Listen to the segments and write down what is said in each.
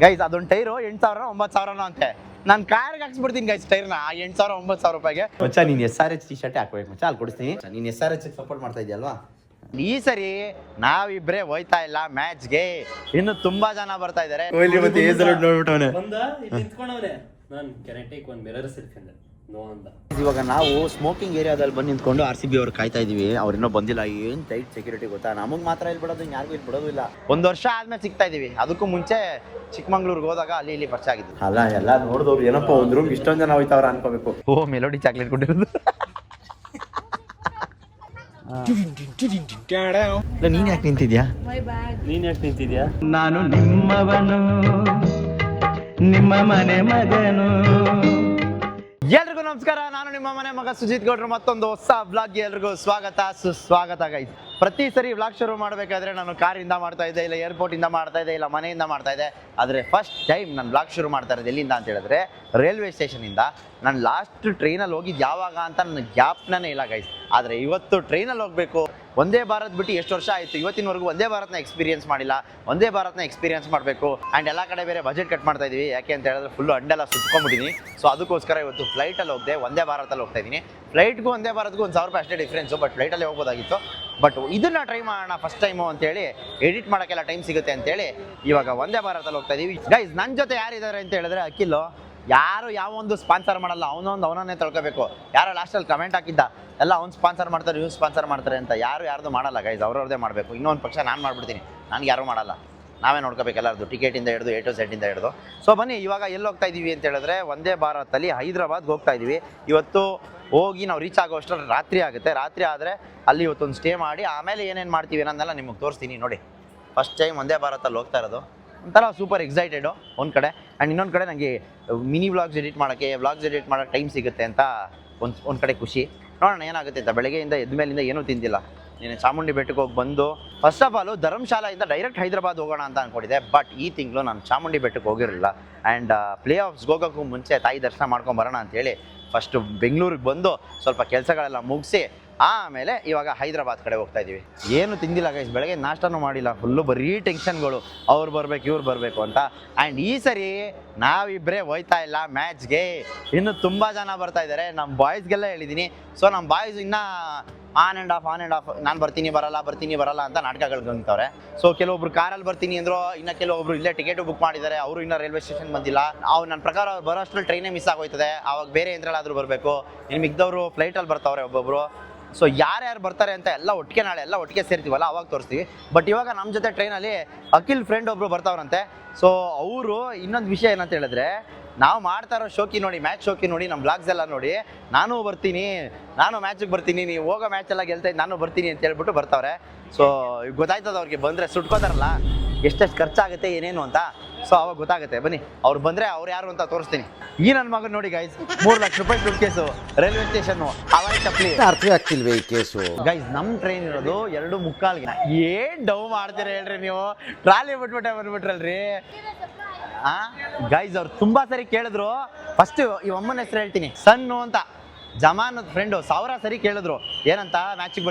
Guys ಅದೊಂದು tyre 8,000 9,000 ಅಂತೆ. ನಾನು ಕಾರ್ಗೆ ಹಾಕ್ಸ್ಬಿಡ್ತೀನಿ ಗೈಸ್ ಟೈರ್ನ 8,000 9,000 ರೂಪಾಯಿಗೆ. ಮಚ್ಚ ನೀನು SRH ಟಿ ಶರ್ಟ್ ಹಾಕ್ಬೇಕು ಮಚ್ಚ, ಅಲ್ಲಿ ಕೊಡಿಸ್ತೀನಿ. ನೀನು SRH ಸಪೋರ್ಟ್ ಮಾಡ್ತಾ ಇದೆಯಲ್ವಾ. ಈ ಸರಿ ನಾವಿಬ್ರೇ ಹೋಯ್ತಾ ಇಲ್ಲ ಮ್ಯಾಚ್ಗೆ, ಇನ್ನು ತುಂಬಾ ಜನ ಬರ್ತಾ ಇದಾರೆ. ಇವಾಗ ನಾವು ಸ್ಮೋಕಿಂಗ್ ಏರಿಯಾದಲ್ಲಿ ಬಂದು ನಿಂತ್ಕೊಂಡು RCB ಅವ್ರು ಕಾಯ್ತಾ ಇದೀವಿ. ಅವ್ರು ಇನ್ನೂ ಬಂದಿಲ್ಲ. ಏನ್ ಟೈಟ್ ಸೆಕ್ಯೂರಿಟಿ ಗೊತ್ತಾ, ನಮಗ್ ಮಾತ್ರ ಇಲ್ಲಿ ಬಿಡೋದು, ಯಾರಿಗೂ ಇಲ್ಲಿ ಬಿಡೋದು ಇಲ್ಲ. 1 ವರ್ಷ ಆದ್ಮೇಲೆ ಸಿಗ್ತಾ ಇದೀವಿ. ಅದಕ್ಕೂ ಮುಂಚೆ ಚಿಕ್ಕಮಂಗ್ಳೂರ್ಗೆ ಹೋದಾಗ ಅಲ್ಲಿ ಇಲ್ಲಿ ಪರಿಚಯ ಆಗಿದ್ದು. ಅಲ್ಲ ಎಲ್ಲ ನೋಡಿದವ್ರು ಏನಪ್ಪ ಒಂದ್ ರೂಮ್ ಇಷ್ಟೊಂದ್ ಜನ ಹೋಯ್ತಾವ್ರ ಅನ್ಕೋಬೇಕು. ಓ ಮೆಲೋಡಿ ಚಾಕ್ಲೇಟ್ ಕೊಟ್ಟಿರೋದು. ನೀನ್ ಯಾಕೆ ನಿಂತಿದ್ಯಾ? ನಾನು ನಿಮ್ಮವನು, ನಿಮ್ಮ ಮನೆ ಮಗನು. ಎಲ್ರಿಗೂ ನಮಸ್ಕಾರ, ನಾನು ನಿಮ್ಮ ಮನೆ ಮಗ ಸುಜಿತ್ ಗೌಡ್ರು. ಮತ್ತೊಂದು ಹೊಸ ವ್ಲಾಗ್ಗೆ ಎಲ್ರಿಗೂ ಸ್ವಾಗತ ಸುಸ್ವಾಗತ ಗೈಸ್. ಪ್ರತಿ ಸರಿ ವ್ಲಾಗ್ ಶುರು ಮಾಡಬೇಕಾದ್ರೆ ನಾನು ಕಾರಿಂದ ಮಾಡ್ತಾ ಇದ್ದೆ, ಇಲ್ಲ ಏರ್ಪೋರ್ಟ್ ಇಂದ ಮಾಡ್ತಾ ಇದ್ದೆ, ಇಲ್ಲ ಮನೆಯಿಂದ ಮಾಡ್ತಾ ಇದ್ದೆ. ಆದರೆ ಫಸ್ಟ್ ಟೈಮ್ ನಾನು ವ್ಲಾಗ್ ಶುರು ಮಾಡ್ತಾ ಇರೋದು ಎಲ್ಲಿಂದ ಅಂತ ಹೇಳಿದ್ರೆ ರೈಲ್ವೆ ಸ್ಟೇಷನ್ ಇಂದ. ನಾನು ಲಾಸ್ಟ್ ಟ್ರೈನಲ್ಲಿ ಹೋಗಿದ್ದು ಯಾವಾಗ ಅಂತ ನನ್ನ ಜ್ಞಾಪಕನೇ ಇಲ್ಲ ಗೈಸ್. ಆದರೆ ಇವತ್ತು ಟ್ರೈನಲ್ಲಿ ಹೋಗಬೇಕು. ಒಂದೇ ಭಾರತ್ ಬಿಟ್ಟು ಎಷ್ಟು ವರ್ಷ ಆಯಿತು, ಇವತ್ತಿನವರೆಗೂ ಒಂದೇ ಭಾರತ್ನ ಎಕ್ಸ್ಪೀರಿಯನ್ಸ್ ಮಾಡಿಲ್ಲ. ಒಂದೇ ಭಾರತ್ನ ಎಕ್ಸ್ಪೀರಿಯನ್ಸ್ ಮಾಡಬೇಕು. ಆ್ಯಂಡ್ ಎಲ್ಲ ಕಡೆ ಬೇರೆ ಬಜೆಟ್ ಕಟ್ ಮಾಡ್ತಾ ಇದೀವಿ. ಯಾಕೆ ಅಂತ ಹೇಳಿದ್ರೆ ಫುಲ್ಲು ಅಂಡೆಲ್ಲ ಸುತ್ಕೊಂಡ್ಬಿಟ್ಟಿದ್ದೀನಿ. ಸೊ ಅದಕ್ಕೋಸ್ಕರ ಇವತ್ತು ಫ್ಲೈಟಲ್ಲಿ ಹೋಗದೆ ಒಂದೇ ಭಾರತಲ್ಲಿ ಹೋಗ್ತಾ ಇದ್ದೀನಿ. ಫ್ಲೈಟ್ಗೂ ಒಂದೇ ಭಾರತ್ಗೂ 1,000 ರೂಪಾಯಿ ಅಷ್ಟೇ ಡಿಫ್ರೆನ್ಸು. ಬಟ್ ಫ್ಲೈಟಲ್ಲಿ ಹೋಗ್ಬೋದಾಗಿತ್ತು. ಬಟ್ ಇದನ್ನ ಟ್ರೈ ಮಾಡೋಣ ಫಸ್ಟ್ ಟೈಮು ಅಂತೇಳಿ, ಎಡಿಟ್ ಮಾಡೋಕ್ಕೆಲ್ಲ ಟೈಮ್ ಸಿಗುತ್ತೆ ಅಂತೇಳಿ ಇವಾಗ ಒಂದೇ ಭಾರತಲ್ಲಿ ಹೋಗ್ತಾ ಇದೀವಿ ಗೈಸ್. ನನ್ನ ಜೊತೆ ಯಾರಿದ್ದಾರೆ ಅಂತ ಹೇಳಿದ್ರೆ ಅಖಿಲ್. ಯಾರು ಯಾವ ಒಂದು ಸ್ಪಾನ್ಸರ್ ಮಾಡಲ್ಲ, ಅವನನ್ನೇ ತಿಳ್ಕೋಬೇಕು. ಯಾರೋ ಲಾಸ್ಟಲ್ಲಿ ಕಮೆಂಟ್ ಹಾಕಿದ್ದ, ಎಲ್ಲ ಅವ್ನು ಸ್ಪಾನ್ಸರ್ ಮಾಡ್ತಾರೆ ಇವ್ನು ಸ್ಪಾನ್ಸರ್ ಮಾಡ್ತಾರೆ ಅಂತ. ಯಾರ್ದು ಮಾಡಲ್ಲ ಗೈಸ್, ಅವ್ರವ್ರದ್ದೇ ಮಾಡಬೇಕು. ಇನ್ನೊಂದು ಪಕ್ಷ ನಾನು ಮಾಡ್ಬಿಡ್ತೀನಿ, ನನಗೆ ಯಾರೂ ಮಾಡಲ್ಲ. ನಾವೇ ನೋಡ್ಕೋಬೇಕು ಎಲ್ಲರದು, ಟಿಕೆಟಿಂದ ಹಿಡಿದು A to Z ಇಂದ ಹಿಡಿದು. ಸೊ ಬನ್ನಿ ಇವಾಗ ಎಲ್ಲಿ ಹೋಗ್ತಾ ಇದ್ದೀವಿ ಅಂತ ಹೇಳಿದ್ರೆ ಒಂದೇ ಭಾರತಲ್ಲಿ ಹೈದ್ರಾಬಾದ್ಗೆ ಹೋಗ್ತಾ ಇದ್ದೀವಿ. ಇವತ್ತು ಹೋಗಿ ನಾವು ರೀಚ್ ಆಗೋ ಅಷ್ಟರಲ್ಲಿ ರಾತ್ರಿ ಆಗುತ್ತೆ. ರಾತ್ರಿ ಆದರೆ ಅಲ್ಲಿ ಇವತ್ತೊಂದು ಸ್ಟೇ ಮಾಡಿ ಆಮೇಲೆ ಏನೇನು ಮಾಡ್ತೀವಿ ಅನ್ನೋದೆಲ್ಲ ನಿಮಗೆ ತೋರಿಸ್ತೀನಿ ನೋಡಿ. ಫಸ್ಟ್ ಟೈಮ್ ಒಂದೇ ಭಾರತಲ್ಲಿ ಹೋಗ್ತಾ ಇರೋದು, ಒಂಥರ ಸೂಪರ್ ಎಕ್ಸೈಟೆಡು ಒಂದು ಕಡೆ. ಆ್ಯಂಡ್ ಇನ್ನೊಂದು ಕಡೆ ನನಗೆ ಮಿನಿ ವ್ಲಾಗ್ಸ್ ಎಡಿಟ್ ಮಾಡೋಕ್ಕೆ ಟೈಮ್ ಸಿಗುತ್ತೆ ಅಂತ ಒಂದು ಕಡೆ ಖುಷಿ. ನೋಡೋಣ ಏನಾಗುತ್ತೆ ಅಂತ. ಬೆಳಗ್ಗೆಯಿಂದ ಎದ್ದ ಮೇಲಿಂದ ಏನೂ ತಿಂದಿಲ್ಲ. ನೀನು ಚಾಮುಂಡಿ ಬೆಟ್ಟಕ್ಕೆ ಹೋಗಿ ಬಂದು ಫಸ್ಟ್ ಆಫ್ ಆಲು ಧರ್ಮಶಾಲೆಯಿಂದ ಡೈರೆಕ್ಟ್ ಹೈದ್ರಾಬಾದ್ ಹೋಗೋಣ ಅಂತ ಅಂದ್ಕೊಂಡಿದ್ದೆ. ಬಟ್ ಈ ತಿಂಗಳು ನಾನು ಚಾಮುಂಡಿ ಬೆಟ್ಟಕ್ಕೆ ಹೋಗಿರಲಿಲ್ಲ. ಆ್ಯಂಡ್ ಪ್ಲೇ ಆಫ್ಸ್ಗೆ ಹೋಗೋಕ್ಕೂ ಮುಂಚೆ ತಾಯಿ ದರ್ಶನ ಮಾಡ್ಕೊಂಬರೋಣ ಅಂತೇಳಿ ಫಸ್ಟು ಬೆಂಗಳೂರಿಗೆ ಬಂದು ಸ್ವಲ್ಪ ಕೆಲಸಗಳೆಲ್ಲ ಮುಗಿಸಿ ಆಮೇಲೆ ಇವಾಗ ಹೈದ್ರಾಬಾದ್ ಕಡೆ ಹೋಗ್ತಾ ಇದ್ದೀವಿ. ಏನು ತಿಂದಿಲ್ಲ ಗೈಸ್, ಬೆಳಗ್ಗೆ ನಾಷ್ಟನೂ ಮಾಡಿಲ್ಲ. ಫುಲ್ಲು ಬರೀ ಟೆನ್ಷನ್ಗಳು, ಅವ್ರು ಬರಬೇಕು ಇವ್ರು ಬರಬೇಕು ಅಂತ. ಆ್ಯಂಡ್ ಈ ಸರಿ ನಾವಿಬ್ಬರೇ ಹೋಯ್ತಾ ಇಲ್ಲ ಮ್ಯಾಚ್ಗೆ, ಇನ್ನು ತುಂಬ ಜನ ಬರ್ತಾ ಇದ್ದಾರೆ. ನಮ್ಮ ಬಾಯ್ಸ್ಗೆಲ್ಲ ಹೇಳಿದ್ದೀನಿ. ಸೊ ನಮ್ಮ ಬಾಯ್ಸ್ ಇನ್ನೂ ಆನ್ ಆ್ಯಂಡ್ ಆಫ್ ನಾನು ಬರ್ತೀನಿ ಬರಲ್ಲ ಅಂತ ನಾಟಕಗಳು ಗಂಗ್ತವ್ರೆ. ಸೊ ಕೆಲವೊಬ್ರು ಕಾರಲ್ಲಿ ಬರ್ತೀನಿ ಅಂದರು, ಇನ್ನು ಕೆಲವೊಬ್ರು ಇಲ್ಲೇ ಟಿಕೆಟು ಬುಕ್ ಮಾಡಿದ್ದಾರೆ, ಅವರು ಇನ್ನೂ ರೈಲ್ವೆ ಸ್ಟೇಷನ್ ಬಂದಿಲ್ಲ. ನನ್ನ ಪ್ರಕಾರ ಅವ್ರು ಬರೋ ಅಷ್ಟರಲ್ಲಿ ಟ್ರೈನೇ ಮಿಸ್ ಆಗೋಯ್ತದೆ. ಆವಾಗ ಬೇರೆ ಏನ್ರಲ್ಲಾದರೂ ಬರಬೇಕು. ಇನ್ನು ಮಿಕ್ದವರು ಫ್ಲೈಟಲ್ಲಿ ಬರ್ತಾವ್ರೆ ಒಬ್ಬೊಬ್ಬರು. ಸೊ ಯಾರ್ಯಾರು ಬರ್ತಾರೆ ಅಂತ ಎಲ್ಲ ಒಟ್ಟಿಗೆ ನಾಳೆ ಎಲ್ಲ ಒಟ್ಟಿಗೆ ಸೇರ್ತೀವಲ್ಲ ಅವಾಗ ತೋರಿಸ್ತೀವಿ. ಬಟ್ ಇವಾಗ ನಮ್ಮ ಜೊತೆ ಟ್ರೈನಲ್ಲಿ ಅಖಿಲ್ ಫ್ರೆಂಡ್ ಒಬ್ಬರು ಬರ್ತಾವ್ರಂತೆ. ಸೊ ಅವರು ಇನ್ನೊಂದು ವಿಷಯ ಏನಂತ ಹೇಳಿದ್ರೆ, ನಾವು ಮಾಡ್ತಾ ಇರೋ ಶೋಕಿ ನೋಡಿ, ಮ್ಯಾಚ್ ಶೋಕಿ ನೋಡಿ, ನಮ್ಮ ಬ್ಲಾಗ್ಸ್ ಎಲ್ಲ ನೋಡಿ, ನಾನು ಮ್ಯಾಚಿಗೆ ಬರ್ತೀನಿ, ನೀವು ಹೋಗೋ ಮ್ಯಾಚೆಲ್ಲ ಗೆಲ್ತಾ ಇದ್ದು ನಾನು ಬರ್ತೀನಿ ಅಂತ ಹೇಳ್ಬಿಟ್ಟು ಬರ್ತಾವ್ರೆ. ಸೊ ಗೊತ್ತಾಯ್ತದ ಅವ್ರಿಗೆ, ಬಂದರೆ ಸುಟ್ಕೋತಾರಲ್ಲ ಎಷ್ಟೆಷ್ಟು ಖರ್ಚಾಗುತ್ತೆ ಏನೇನು ಅಂತ. ಸೊ ಅವಾಗ ಗೊತ್ತಾಗುತ್ತೆ. ಬನ್ನಿ ಅವ್ರು ಬಂದರೆ ಅವ್ರು ಯಾರು ಅಂತ ತೋರಿಸ್ತೀನಿ. ಈ ನನ್ನ ಮಗನ ನೋಡಿ ಗೈಸ್, 3 ಲಕ್ಷ ರೂಪಾಯಿ ದುಡ್ಡು ಕೇಸು, ರೈಲ್ವೆ ಸ್ಟೇಷನ್ನು, ಹವಾಯಿ ಚಪ್ಪಲಿ. ಅರ್ಥ ಆಗ್ತಿಲ್ವೇ ಈ ಕೇಸು ಗೈಸ್? ನಮ್ಮ ಟ್ರೈನ್ ಇರೋದು 2:45ಗೆ. ಏನ್ ಡವ್ ಮಾಡ್ತೀರ ಹೇಳ್ರಿ ನೀವು, ಟ್ರಾಲಿ ಬಂದ್ಬಿಟ್ರಲ್ರಿ. ಗೈಸ್ ಅವ್ರು ತುಂಬಾ ಸರಿ ಕೇಳಿದ್ರು. ಫಸ್ಟ್ ಈ ಅಮ್ಮನ ಹೆಸರು ಹೇಳ್ತೀನಿ, ಸನ್ನು ಅಂತ. ಜಮಾನ್ ಫ್ರೆಂಡು 1000 ಸರಿ ಕೇಳಿದ್ರು ಏನಂತ, ಮ್ಯಾಚಿಗೆ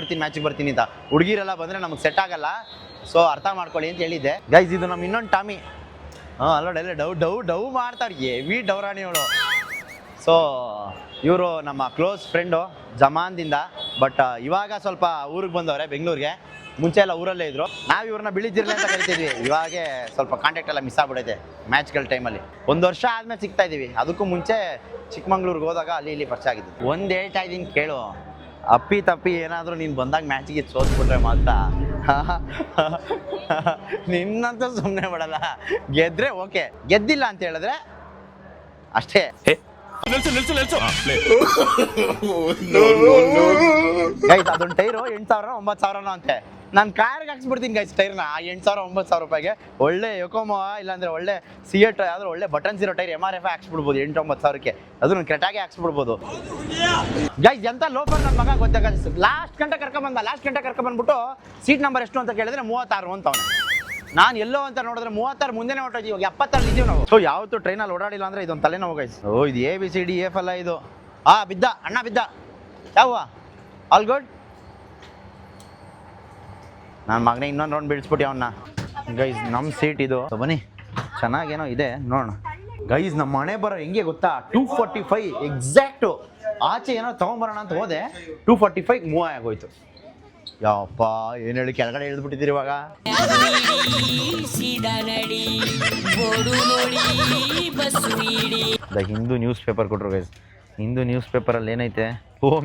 ಬರ್ತೀನಿ ಅಂತ. ಹುಡುಗಿರೆಲ್ಲ ಬಂದರೆ ನಮಗೆ ಸೆಟ್ ಆಗಲ್ಲ, ಸೊ ಅರ್ಥ ಮಾಡ್ಕೊಳ್ಳಿ ಅಂತ ಹೇಳಿದ್ದೆ ಗೈಸ್. ಇದು ನಮ್ಮ ಇನ್ನೊಂದು ಟಾಮಿ. ಅಲ್ಲೋಡೆಲ್ಲ ಡವ್ ಮಾಡ್ತಾರೆ, ಹೆವಿ ಡೌರಾಣಿಗಳು. ಸೊ ಇವರು ನಮ್ಮ ಕ್ಲೋಸ್ ಫ್ರೆಂಡು ಜಮಾನ್ದಿಂದ. ಬಟ್ ಇವಾಗ ಸ್ವಲ್ಪ ಊರಿಗೆ ಬಂದವ್ರೆ ಬೆಂಗಳೂರಿಗೆ. ಮುಂಚೆ ಎಲ್ಲ ಊರಲ್ಲೇ ಇದ್ರು. ನಾವು ಇವ್ರನ್ನ ಬಿಳಿಜಿರ್ಲೆ ಅಂತ ಕರಿತಿದ್ವಿ. ಇವಾಗೆ ಸ್ವಲ್ಪ ಕಾಂಟ್ಯಾಕ್ಟ್ ಎಲ್ಲ ಮಿಸ್ ಆಗ್ಬಿಡೈತೆ ಮ್ಯಾಚ್ಗಳ ಟೈಮಲ್ಲಿ. 1 ವರ್ಷ ಆದ್ಮೇಲೆ ಸಿಗ್ತಾ ಇದೀವಿ. ಅದಕ್ಕೂ ಮುಂಚೆ ಚಿಕ್ಕಮಂಗ್ಳೂರ್ಗೆ ಹೋದಾಗ ಅಲ್ಲಿ ಇಲ್ಲಿ ಪರಿಚಯ ಆಗಿದ್ದು. ಒಂದು ಹೇಳ್ತಾ ಇದ್ದೀನಿ ಕೇಳು, ಅಪ್ಪಿ ತಪ್ಪಿ ಏನಾದರೂ ನೀನು ಬಂದಾಗ ಮ್ಯಾಚಿಗೆ ಸೋತ್ಬಿಟ್ರೆ ಮಾತ್ರ ನಿನ್ನಂತೂ ಸುಮ್ಮನೆ ಬಿಡಲ್ಲ. ಗೆದ್ರೆ ಓಕೆ, ಗೆದ್ದಿಲ್ಲ ಅಂತ ಹೇಳಿದ್ರೆ ಅಷ್ಟೇ. ಗೈಸ್ ಅದೊಂದು ಟೈರು 8,000 9,000 ಅಂತೆ. ನಾನು ಕಾರ್ಗೆ ಹಾಕ್ಸ್ಬಿಡ್ತೀನಿ ಗೈಸ್ ಟೈರ್ನ 8,000 9,000 ರೂಪಾಯಿಗೆ. ಒಳ್ಳೆ ಯೋಕೋಮೋ ಇಲ್ಲಾಂದ್ರೆ ಒಳ್ಳೆ ಸಿಯೇಟ್ ಯಾವ್ದಾದ್ರು ಒಳ್ಳೆ ಬಟನ್ಸ್ ಇರೋ ಟೈರ್ MRF ಹಾಕ್ಸ್ಬಿಡ್ಬೋದು 8,000-9,000ಕ್ಕೆ. ಅದನ್ನು ಕ್ರೆಟಾಗೆ ಹಾಕ್ಸ್ಬಿಡ್ಬೋದು ಗೈಸ್. ಎಂತ ಲೋಫರ್ ನನ್ನ ಮಗ ಗೊತ್ತಾಗ. ಲಾಸ್ಟ್ ಗಂಟೆ ಕರ್ಕೊಂಡ್ಬಂದ್ಬಿಟ್ಟು ಸೀಟ್ ನಂಬರ್ ಎಷ್ಟು ಅಂತ ಕೇಳಿದ್ರೆ 36 ಅಂತವನೆ. ನಾನು ಎಲ್ಲೋ ಅಂತ ನೋಡಿದ್ರೆ 36 ಮುಂದೆನೇ ಹೊರಟೋಗಿ. ಇವಾಗ 70 ಇದ್ದೀವಿ ನಾವು. ಸೊ ಯಾವತ್ತು ಟ್ರೈನಲ್ಲಿ ಓಡಾಡಿಲ್ಲ ಅಂದ್ರೆ ಇದೊಂದು ತಲೆನೋವು ಗೈಸ್. ಇದು ABCDF ಅಲ್ಲ ಇದು. ಬಿದ್ದ ಅಣ್ಣ ಬಿದ್ದ. ಯಾವ ಆಲ್ ಗುಡ್. ನನ್ನ ಮಗನೇ ಇನ್ನೊಂದು ರೌಂಡ್ ಬಿಡಿಸ್ಬಿಟ್ಟು ಅವನ್ನ ಗೈಸ್. ನಮ್ಮ ಸೀಟ್ ಇದು. ಬನ್ನಿ ಚೆನ್ನಾಗೇನೋ ಇದೆ ನೋಡೋಣ ಗೈಸ್. ನಮ್ಮ ಮನೆ ಬರೋ ಹೆಂಗೆ ಗೊತ್ತಾ 245 ಎಕ್ಸಾಕ್ಟು. ಆಚೆ ಏನೋ ತೊಗೊಂಬರೋಣ ಅಂತ ಹೋದೆ 245 ಮೂವ್ ಆಗೋಯ್ತು. ಯಾವಪ್ಪ ಏನು ಹೇಳಿ ಕೆಳಗಡೆ ಇಳಿದ್ಬಿಟ್ಟಿದ್ದೀರಿ ಇವಾಗ. ದ ಹಿಂದೂ ನ್ಯೂಸ್ ಪೇಪರ್ ಕೊಟ್ಟರು ಗೈಸ್. ಹಿಂದೂ ನ್ಯೂಸ್ ಪೇಪರಲ್ಲಿ ಏನೈತೆ,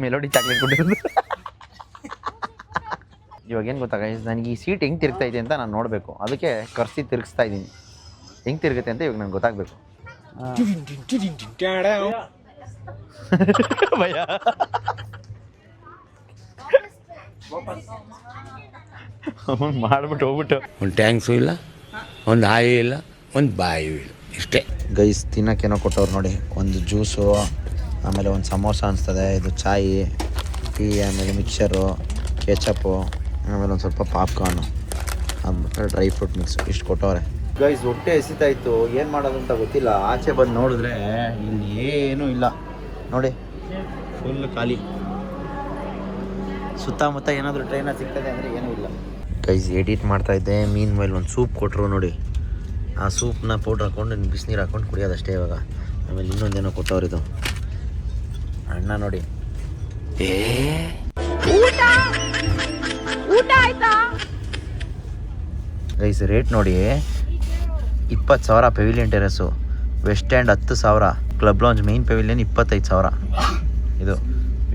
ಮೆಲೋಡಿ ಚಾಕ್ಲೇಟ್ ಕೊಟ್ಟಿರೋದು. ಇವಾಗ ಏನು ಗೊತ್ತಾ ಗೈಸ್, ನನಗೆ ಈ ಸೀಟ್ ಹೆಂಗೆ ತಿರುಗ್ತೈತೆ ಅಂತ ನಾನು ನೋಡಬೇಕು. ಅದಕ್ಕೆ ಕರ್ಸಿ ತಿರುಗಿಸ್ತಾ ಇದ್ದೀನಿ. ಹೆಂಗೆ ತಿರುಗುತ್ತೆ ಅಂತ ಇವಾಗ ನನಗೆ ಗೊತ್ತಾಗಬೇಕು. ಭಯ ಮಾಡ್ಬಿಟ್ಟು ಹೋಗ್ಬಿಟ್ಟು ಒಂದು ಟ್ಯಾಂಕ್ಸು ಇಲ್ಲ, ಒಂದು ಹಾಯಿ ಇಲ್ಲ, ಒಂದು ಬಾಯಿ ಇಲ್ಲ, ಇಷ್ಟೇ. ಗೈಸ್ ತಿನ್ನೋಕ್ಕೇನೋ ಕೊಟ್ಟವ್ರು ನೋಡಿ. ಒಂದು ಜ್ಯೂಸು, ಆಮೇಲೆ ಒಂದು ಸಮೋಸ ಅನಿಸ್ತದೆ, ಇದು ಚಾಯಿ, ಟೀ, ಆಮೇಲೆ ಮಿಕ್ಸರು, ಕೆಚಪ್ಪು, ಆಮೇಲೆ ಒಂದು ಸ್ವಲ್ಪ ಪಾಪ್ಕಾರ್ನು, ಅದು ಡ್ರೈ ಫ್ರೂಟ್ ಮಿಕ್ಸ್, ಇಷ್ಟು ಕೊಟ್ಟವ್ರೆ. ಗೈಸ್ ಹೊಟ್ಟೆ ಎಸಿತಾಯಿತ್ತು, ಏನು ಮಾಡೋದು ಅಂತ ಗೊತ್ತಿಲ್ಲ. ಆಚೆ ಬಂದು ನೋಡಿದ್ರೆ ಇಲ್ಲಿ ಏನೂ ಇಲ್ಲ ನೋಡಿ, ಫುಲ್ ಖಾಲಿ. ಸುತ್ತಮುತ್ತ ಏನಾದರೂ ಟ್ರೈನಲ್ಲಿ ಸಿಗ್ತದೆ ಅಂದರೆ ಏನೂ ಇಲ್ಲ. ಗೈಸ್ ಎಡಿಟ್ ಮಾಡ್ತಾಯಿದ್ದೆ, ಮೀನ್ ಮೇಲೆ ಒಂದು ಸೂಪ್ ಕೊಟ್ಟರು ನೋಡಿ. ಆ ಸೂಪ್ನ ಪೌಡ್ರ್ ಹಾಕ್ಕೊಂಡು ಬಿಸಿನೀರು ಹಾಕ್ಕೊಂಡು ಕುಡಿಯೋದಷ್ಟೇ ಇವಾಗ. ಆಮೇಲೆ ಇನ್ನೊಂದೇನೋ ಕೊಟ್ಟವ್ರಿದು ಅಣ್ಣ ನೋಡಿ. ಗೈಸ್ ರೇಟ್ ನೋಡಿ, 20,000 pavilion terrace, west end 10,000, club lounge main pavilion 25,000. ಇದು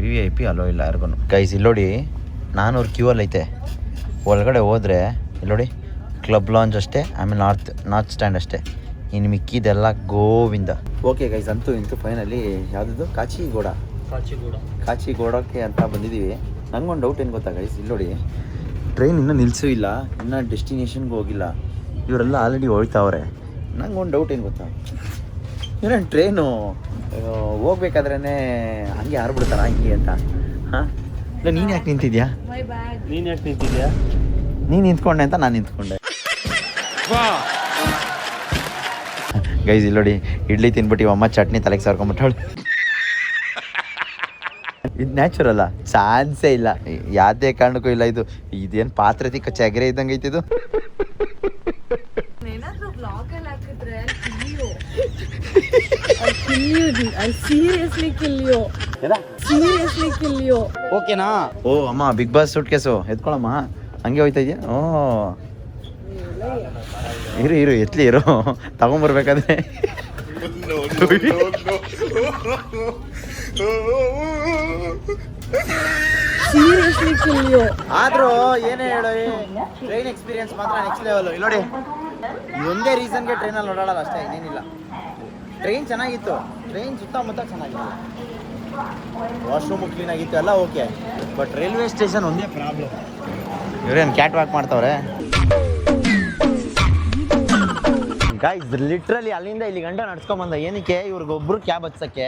VIP ಅಲೋ ಇಲ್ಲ ಯಾರಿಗೂ. ಗೈಸ್ ಇಲ್ಲೋಡಿ 400 ಕ್ಯೂ ಅಲ್ಲಿ ಐತೆ. ಒಳಗಡೆ ಹೋದರೆ ಇಲ್ಲೋಡಿ ಕ್ಲಬ್ ಲಾಂಜ್ ಅಷ್ಟೇ, ಆಮೇಲೆ ನಾರ್ತ್ ಸ್ಟ್ಯಾಂಡ್ ಅಷ್ಟೇ. ಇನ್ನು ಮಿಕ್ಕಿದೆಲ್ಲ ಗೋವಿಂದ. ಓಕೆ ಗೈಸ್, ಅಂತೂ ಇಂತೂ ಫೈನಲಿ ಯಾವುದಿದು ಕಾಚಿಗೋಡಕ್ಕೆ ಅಂತ ಬಂದಿದ್ದೀವಿ. ನಂಗೊಂದು ಡೌಟ್ ಏನು ಗೊತ್ತಾ ಗೈಸ್, ಇಲ್ಲೋಡಿ ಟ್ರೈನ್ ಇನ್ನೂ ನಿಲ್ಲಿಸೂ ಇಲ್ಲ, ಇನ್ನೂ ಡೆಸ್ಟಿನೇಷನ್ಗೆ ಹೋಗಿಲ್ಲ. ಇವರೆಲ್ಲ ಆಲ್ರೆಡಿ ಹೋಗ್ತಾವ್ರೆ. ನಂಗೊಂದು ಡೌಟ್ ಏನು ಗೊತ್ತಾ, ಇನ್ನೊಂದು ಟ್ರೈನು ಹೋಗ್ಬೇಕಾದ್ರೇ ಹಂಗೆ ಹಾರ್ಬಿಡ್ತಾರ ಹಂಗೆ ಅಂತ. ಹಾಂ ಇಲ್ಲ, ನೀನು ಯಾಕೆ ನಿಂತಿದ್ಯಾ? ನೀನು ನಿಂತ್ಕೊಂಡೆ ಅಂತ ನಾನು ನಿಂತ್ಕೊಂಡೆ. ಗೈಸ್ ಇಲ್ಲೋಡಿ, ಇಡ್ಲಿ ತಿನ್ಬಿಟ್ಟು ಅಮ್ಮ ಚಟ್ನಿ ತಲೆಗೆ ಸಾರ್ಕೊಂಬಿಟ್ಟವಳು. ಇದು ನ್ಯಾಚುರಲ್ಲ, ಚಾನ್ಸೇ ಇಲ್ಲ, ಯಾವುದೇ ಕಾರಣಕ್ಕೂ ಇಲ್ಲ. ಇದೇನು ಪಾತ್ರೆ ತಿಕ್ಕ ಚಗರೆ ಇದ್ದಂಗೆ ಐತಿದು. ಓಕೆನಾ? ಓ ಅಮ್ಮ, ಬಿಗ್ ಬಾಸ್ ಸೂಟ್ ಕೇಸು ಎತ್ಕೊಳಮ್ಮ, ಹಂಗೆ ಹೋಯ್ತಾ ಇದೆಯಾ? ಓ ಇರು ಎತ್ಲಿ, ಇರು ತಗೊಂಬರ್ಬೇಕಾದ್ರೆ. ಆದ್ರೂ ಏನೇ ಹೇಳೋ, ಟ್ರೈನ್ ಎಕ್ಸ್ಪೀರಿಯನ್ಸ್ ಮಾತ್ರ ನೆಕ್ಸ್ಟ್ ಲೆವೆಲ್. ಇಲ್ಲಿ ನೋಡಿ, ಒಂದೇ ರೀಸನ್ಗೆ ಟ್ರೈನಲ್ಲಿ ಓಡಾಡಲ್ಲ ಅಷ್ಟೇ, ಏನೇನಿಲ್ಲ. ಟ್ರೈನ್ ಚೆನ್ನಾಗಿತ್ತು, ಟ್ರೈನ್ ಸುತ್ತಮುತ್ತ ಚೆನ್ನಾಗಿತ್ತು, ವಾಶ್ರೂಮು ಕ್ಲೀನಾಗಿತ್ತು, ಎಲ್ಲ ಓಕೆ. ಬಟ್ ರೈಲ್ವೆ ಸ್ಟೇಷನ್ ಒಂದೇ ಪ್ರಾಬ್ಲಮ್. ಇವ್ರೇನು ಕ್ಯಾಟ್ ವಾಕ್ ಮಾಡ್ತಾವ್ರೆ ಗೈಸ್. ಲಿಟ್ರಲಿ ಅಲ್ಲಿಂದ ಇಲ್ಲಿ ಗಂಟ ನಡ್ಸ್ಕೊಂಬಂದ. ಏನಕ್ಕೆ? ಇವ್ರಿಗೊಬ್ರು ಕ್ಯಾಬ್ ಹಚ್ಚೋಕ್ಕೆ.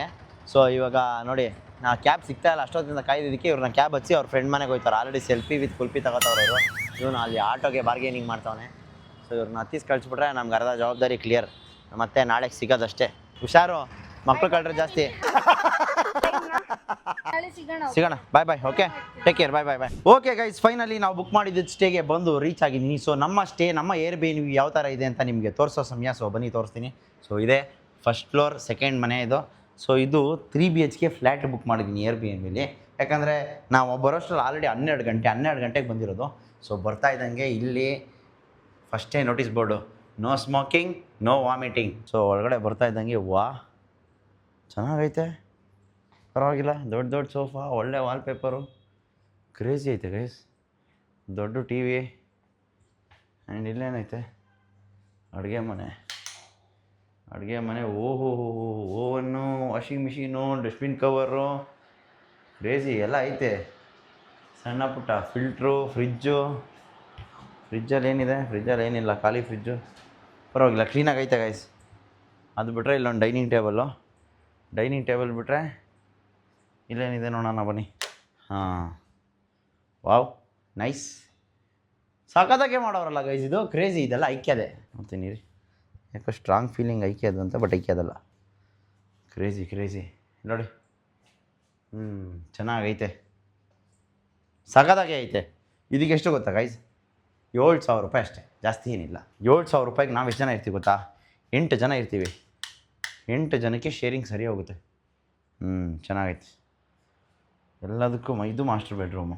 ಸೊ ಇವಾಗ ನೋಡಿ, ನಾ ಕ್ಯಾಬ್ ಸಿಗ್ತಾ ಇಲ್ಲ, ಅಷ್ಟೊತ್ತಿಂದ ಕಾಯ್ದಿದ್ದಕ್ಕೆ ಇವ್ರನ್ನ ಕ್ಯಾಬ್ ಹಚ್ಚಿ ಅವ್ರ ಫ್ರೆಂಡ್ ಮನೆಗೆ ಹೋಗ್ತಾರೆ. ಆಲ್ರೆಡಿ ಸೆಲ್ಫಿ ವಿತ್ ಕುಲ್ಪಿ ತಗೋತವ್ರವರು. ಇವನು ಅಲ್ಲಿ ಆಟೋಗೆ ಬಾರ್ಗೇನಿಂಗ್ ಮಾಡ್ತಾವನೆ. ಸೊ ಇವ್ರನ್ನ ಹತ್ತಿಸಿ ಕಳಿಸ್ಬಿಟ್ರೆ ನಮ್ಗೆ ಅರ್ಧ ಜವಾಬ್ದಾರಿ ಕ್ಲಿಯರ್. ಮತ್ತೆ ನಾಳೆಗೆ ಸಿಗೋದಷ್ಟೇ. ಹುಷಾರು, ಮಕ್ಕಳು ಕಳ್ರೆ ಜಾಸ್ತಿ. ಸಿಗೋಣ, ಬಾಯ್. ಓಕೆ, ಟೇಕ್ ಕೇರ್, ಬಾಯ್. ಓಕೆ ಗೈಸ್, ಫೈನಲಿ ನಾವು ಬುಕ್ ಮಾಡಿದ್ದು ಸ್ಟೇಗೆ ಬಂದು ರೀಚ್ ಆಗಿದ್ದೀನಿ. ಸೊ ನಮ್ಮ ಸ್ಟೇ, ನಮ್ಮ ಏರ್ಬಿಎನ್ಬಿ ಯಾವ ಥರ ಇದೆ ಅಂತ ನಿಮಗೆ ತೋರಿಸೋ ಸಮಯ. ಸೊ ಬನ್ನಿ ತೋರಿಸ್ತೀನಿ. ಸೊ ಇದೆ ಫಸ್ಟ್ ಫ್ಲೋರ್, ಸೆಕೆಂಡ್ ಮನೆ ಇದು. ಸೊ ಇದು 3 BHK ಫ್ಲ್ಯಾಟ್ ಬುಕ್ ಮಾಡಿದ್ದೀನಿ ಏರ್ಬಿಎನ್ಬಿಲಿ. ಯಾಕಂದರೆ ನಾವು ಬರೋಷ್ಟರಲ್ಲಿ ಆಲ್ರೆಡಿ 12 ಗಂಟೆಗೆ ಬಂದಿರೋದು. ಸೊ ಬರ್ತಾ ಇದ್ದಂಗೆ ಇಲ್ಲಿ ಫಸ್ಟೇ notice board, no smoking, no vomiting. So ಒಳಗಡೆ ಬರ್ತಾ ಇದ್ದಂಗೆ ವಾ ಚೆನ್ನಾಗೈತೆ, ಪರವಾಗಿಲ್ಲ. ದೊಡ್ಡ ಸೋಫಾ, ಒಳ್ಳೆ ವಾಲ್ಪೇಪರು, ಕ್ರೇಜಿ ಐತೆ ಗೈಸ್. ದೊಡ್ಡ ಟಿ ವಿ. ಆ್ಯಂಡ್ ಇಲ್ಲೇನೈತೆ, ಅಡುಗೆ ಮನೆ. ಓಹೋ, oven, washing machine, dustbin cover, crazy ಎಲ್ಲ ಐತೆ. ಸಣ್ಣ ಪುಟ್ಟ ಫಿಲ್ಟ್ರು, ಫ್ರಿಜ್ಜಲ್ಲಿ ಏನಿದೆ? ಫ್ರಿಜ್ಜಲ್ಲಿ ಏನಿಲ್ಲ, ಖಾಲಿ ಫ್ರಿಜ್ಜು. ಪರವಾಗಿಲ್ಲ, ಕ್ಲೀನಾಗಿ ಐತೆ ಗೈಸ್. ಅದು ಬಿಟ್ಟರೆ ಇಲ್ಲೊಂದು ಡೈನಿಂಗ್ ಟೇಬಲ್ ಬಿಟ್ಟರೆ ಇಲ್ಲೇನಿದೆ ನೋಡೋಣ ಬನ್ನಿ. ಹಾಂ, ವಾವ್, ನೈಸ್. ಸಾಕಾದಾಗೆ ಮಾಡೋರಲ್ಲ ಗೈಸ್, ಇದು ಕ್ರೇಜಿ. ಇದೆಲ್ಲ ಐಕ್ಯದೆ ನೋಡ್ತೀನಿ ರೀ, ಯಾಕೋ ಸ್ಟ್ರಾಂಗ್ ಫೀಲಿಂಗ್ ಐಕ್ಯದು ಅಂತ, ಬಟ್ ಐಕ್ಯದಲ್ಲ. ಕ್ರೇಜಿ ನೋಡಿ. ಚೆನ್ನಾಗೈತೆ, ಸಾಕಾದಾಗೆ ಐತೆ. ಇದಕ್ಕೆ ಎಷ್ಟು ಗೊತ್ತಾ ಗೈಸ್? 7,000 ರೂಪಾಯಿ ಅಷ್ಟೇ, ಜಾಸ್ತಿ ಏನಿಲ್ಲ. 7,000 ರೂಪಾಯಿಗೆ ನಾವು ಎಷ್ಟು ಜನ ಇರ್ತೀವಿ ಗೊತ್ತಾ? 8 ಜನ ಇರ್ತೀವಿ. 8 ಜನಕ್ಕೆ ಶೇರಿಂಗ್ ಸರಿ ಹೋಗುತ್ತೆ. ಚೆನ್ನಾಗೈತೆ. ಎಲ್ಲದಕ್ಕೂ ಇದು ಮಾಸ್ಟರ್ ಬೆಡ್ರೂಮು,